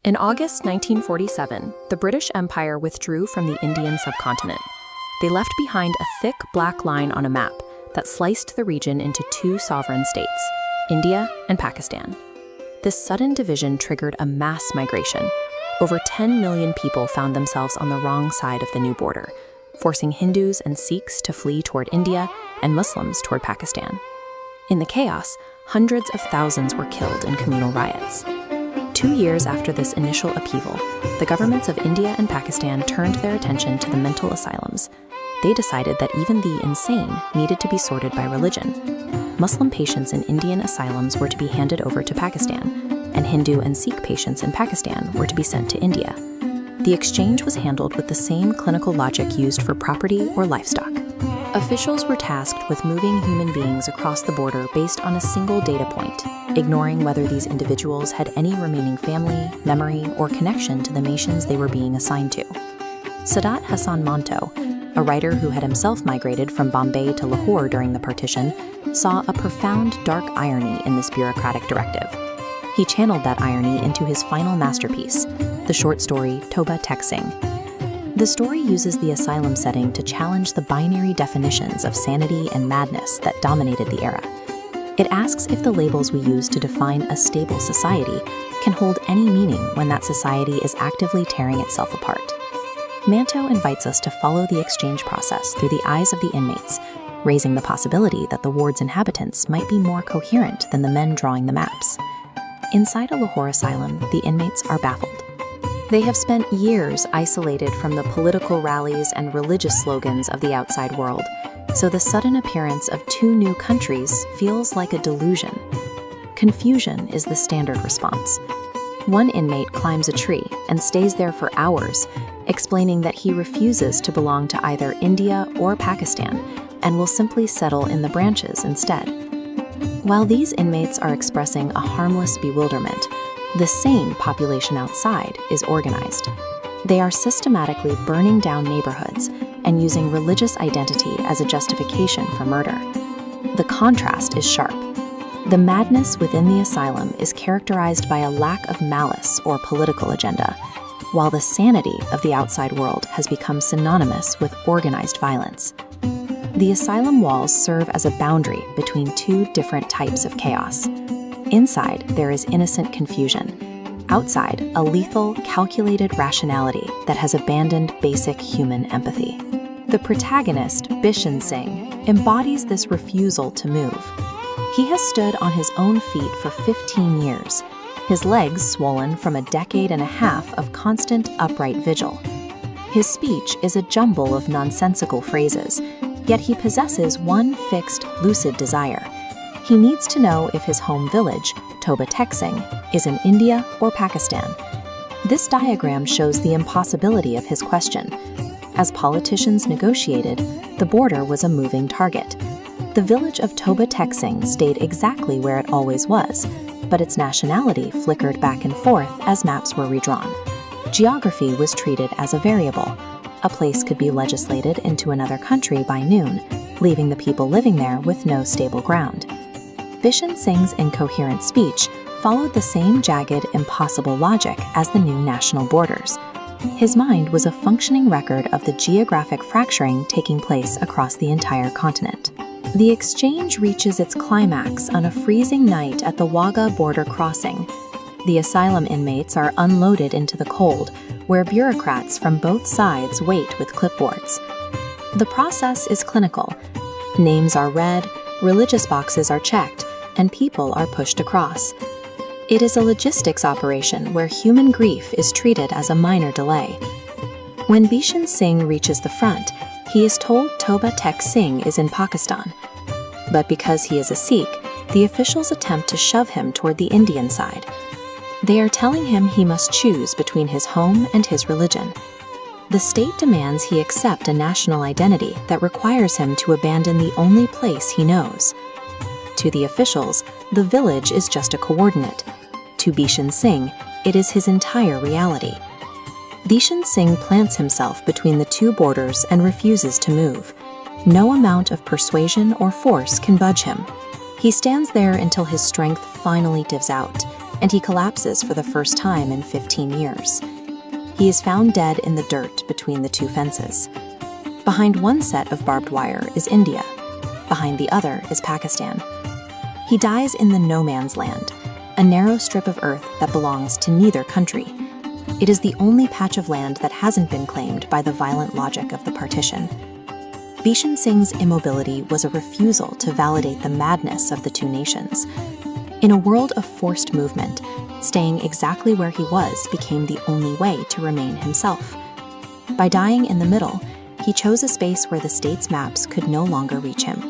In August 1947, the British Empire withdrew from the Indian subcontinent. They left behind a thick black line on a map that sliced the region into two sovereign states, India and Pakistan. This sudden division triggered a mass migration. Over 10 million people found themselves on the wrong side of the new border, forcing Hindus and Sikhs to flee toward India and Muslims toward Pakistan. In the chaos, hundreds of thousands were killed in communal riots. 2 years after this initial upheaval, the governments of India and Pakistan turned their attention to the mental asylums. They decided that even the insane needed to be sorted by religion. Muslim patients in Indian asylums were to be handed over to Pakistan, and Hindu and Sikh patients in Pakistan were to be sent to India. The exchange was handled with the same clinical logic used for property or livestock. Officials were tasked with moving human beings across the border based on a single data point, ignoring whether these individuals had any remaining family, memory, or connection to the nations they were being assigned to. Saadat Hasan Manto, a writer who had himself migrated from Bombay to Lahore during the partition, saw a profound dark irony in this bureaucratic directive. He channeled that irony into his final masterpiece, the short story Toba Tek Singh. The story uses the asylum setting to challenge the binary definitions of sanity and madness that dominated the era. It asks if the labels we use to define a stable society can hold any meaning when that society is actively tearing itself apart. Manto invites us to follow the exchange process through the eyes of the inmates, raising the possibility that the ward's inhabitants might be more coherent than the men drawing the maps. Inside a Lahore asylum, the inmates are baffled. They have spent years isolated from the political rallies and religious slogans of the outside world, so the sudden appearance of two new countries feels like a delusion. Confusion is the standard response. One inmate climbs a tree and stays there for hours, explaining that he refuses to belong to either India or Pakistan and will simply settle in the branches instead. While these inmates are expressing a harmless bewilderment, the sane population outside is organized. They are systematically burning down neighborhoods and using religious identity as a justification for murder. The contrast is sharp. The madness within the asylum is characterized by a lack of malice or political agenda, while the sanity of the outside world has become synonymous with organized violence. The asylum walls serve as a boundary between two different types of chaos. Inside, there is innocent confusion. Outside, a lethal, calculated rationality that has abandoned basic human empathy. The protagonist, Bishan Singh, embodies this refusal to move. He has stood on his own feet for 15 years, his legs swollen from a decade and a half of constant upright vigil. His speech is a jumble of nonsensical phrases, yet he possesses one fixed, lucid desire. He needs to know if his home village, Toba Tek Singh, is in India or Pakistan. This diagram shows the impossibility of his question. As politicians negotiated, the border was a moving target. The village of Toba Tek Singh stayed exactly where it always was, but its nationality flickered back and forth as maps were redrawn. Geography was treated as a variable. A place could be legislated into another country by noon, leaving the people living there with no stable ground. Bishan Singh's incoherent speech followed the same jagged, impossible logic as the new national borders. His mind was a functioning record of the geographic fracturing taking place across the entire continent. The exchange reaches its climax on a freezing night at the Wagah border crossing. The asylum inmates are unloaded into the cold, where bureaucrats from both sides wait with clipboards. The process is clinical. Names are read, religious boxes are checked, and people are pushed across. It is a logistics operation where human grief is treated as a minor delay. When Bishan Singh reaches the front, he is told Toba Tek Singh is in Pakistan. But because he is a Sikh, the officials attempt to shove him toward the Indian side. They are telling him he must choose between his home and his religion. The state demands he accept a national identity that requires him to abandon the only place he knows. To the officials, the village is just a coordinate. To Bishan Singh, it is his entire reality. Bishan Singh plants himself between the two borders and refuses to move. No amount of persuasion or force can budge him. He stands there until his strength finally gives out, and he collapses for the first time in 15 years. He is found dead in the dirt between the two fences. Behind one set of barbed wire is India. Behind the other is Pakistan. He dies in the no man's land, a narrow strip of earth that belongs to neither country. It is the only patch of land that hasn't been claimed by the violent logic of the partition. Bishan Singh's immobility was a refusal to validate the madness of the two nations. In a world of forced movement, staying exactly where he was became the only way to remain himself. By dying in the middle, he chose a space where the state's maps could no longer reach him.